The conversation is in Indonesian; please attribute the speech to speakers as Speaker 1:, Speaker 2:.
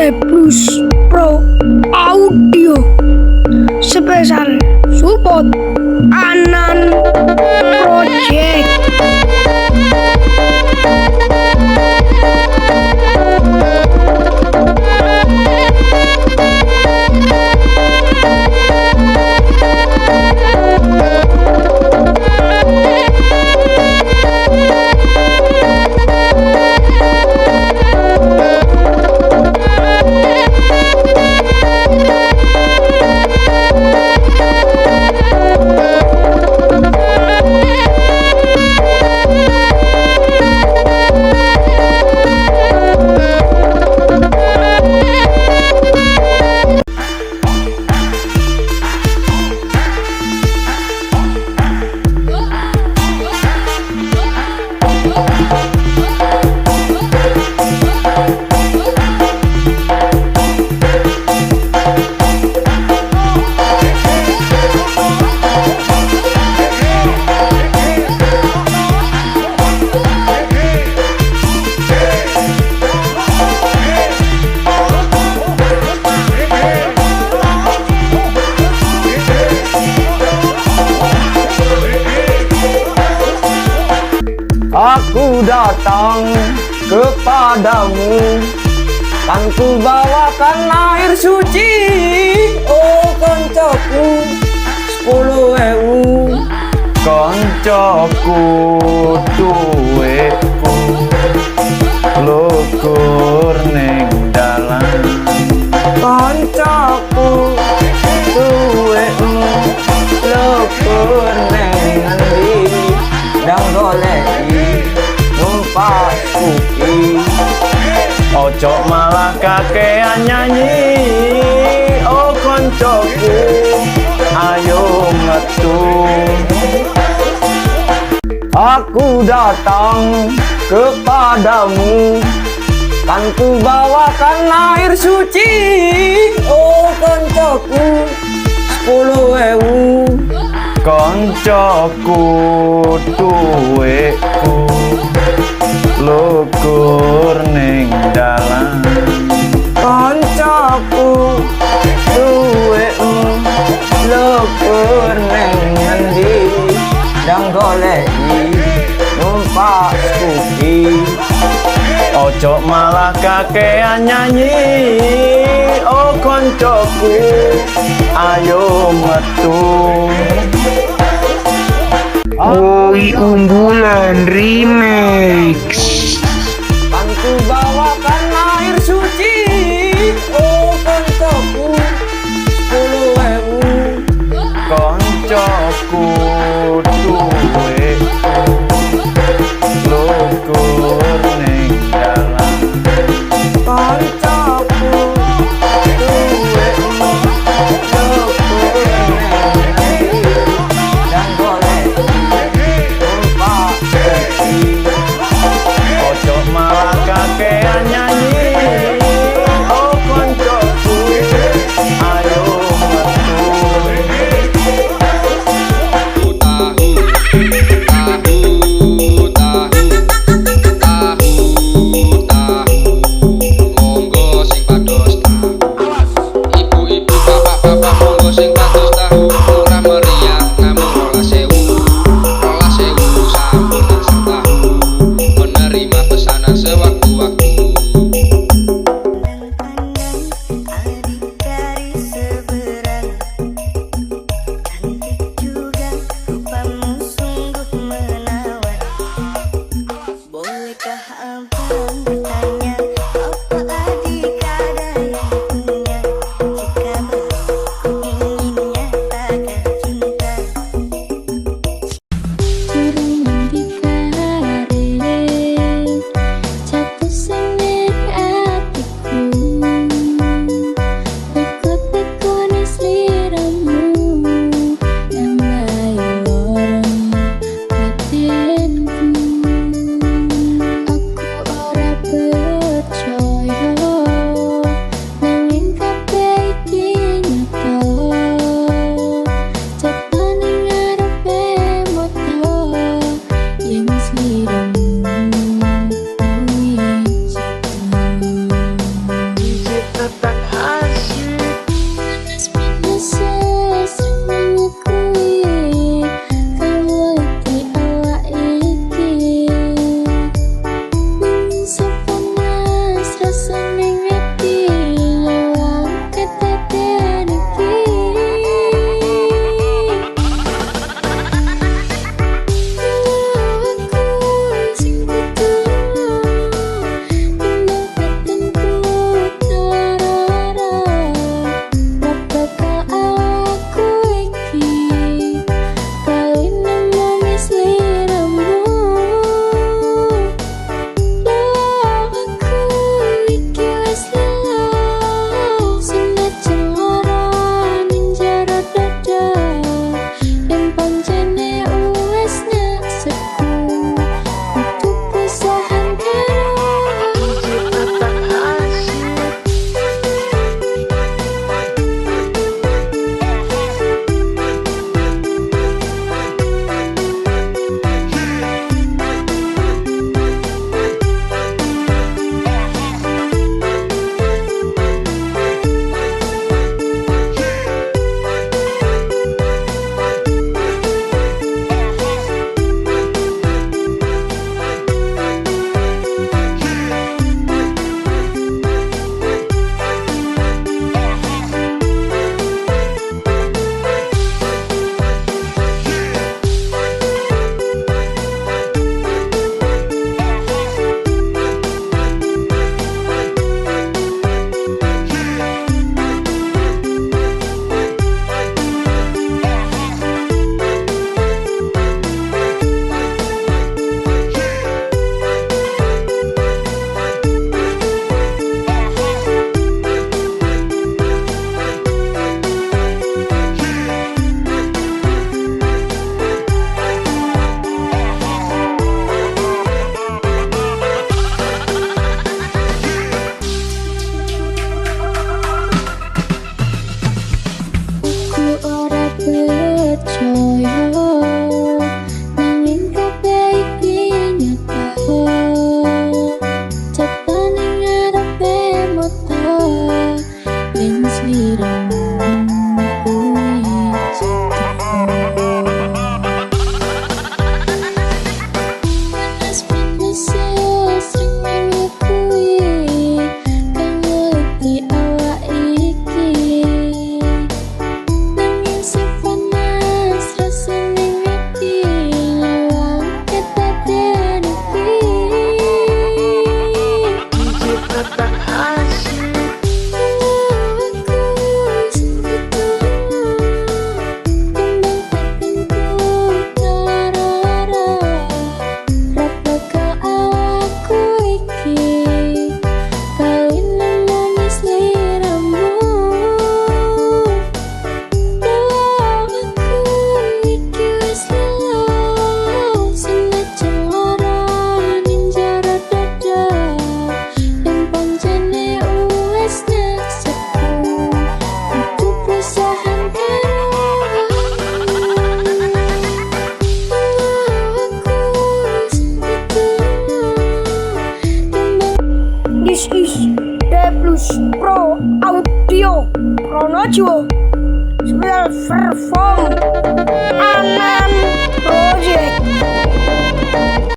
Speaker 1: Plus Pro Audio spesial support Anan Project.
Speaker 2: Aku datang kepadamu, kan ku bawakan air suci. Oh koncoku 10.000, koncoku duweku lugur ning dalan. Koncoku duwekmu lugur ning endi, ndang goleki numpak kuki. Ojo malah kakean nyanyi, oh koncoku ayo metu. Aku datang kepadamu, kan ku bawakan air suci. Oh koncoku 10.000, koncoku duweku lugur ning dalan. Koncoku duwekmu lugur ning endi, ndang goleki numpak kuki. Ojo malah kakean nyanyi, oh koncoku ayo metu.
Speaker 3: Woi Umbulan Remix.
Speaker 2: Kan ku bawakan air suci, oh koncoku 10.000, koncoku duweku lugur ning dalan. Koncoku duwekmu lugur ning endi, ndang goleki numpak kuki. Ojo malah kakean nyanyi, oh koncoku ayo metu.
Speaker 3: tak asik.
Speaker 1: This is D Plus Pro Audio Pronojo Special Perform Anan Project.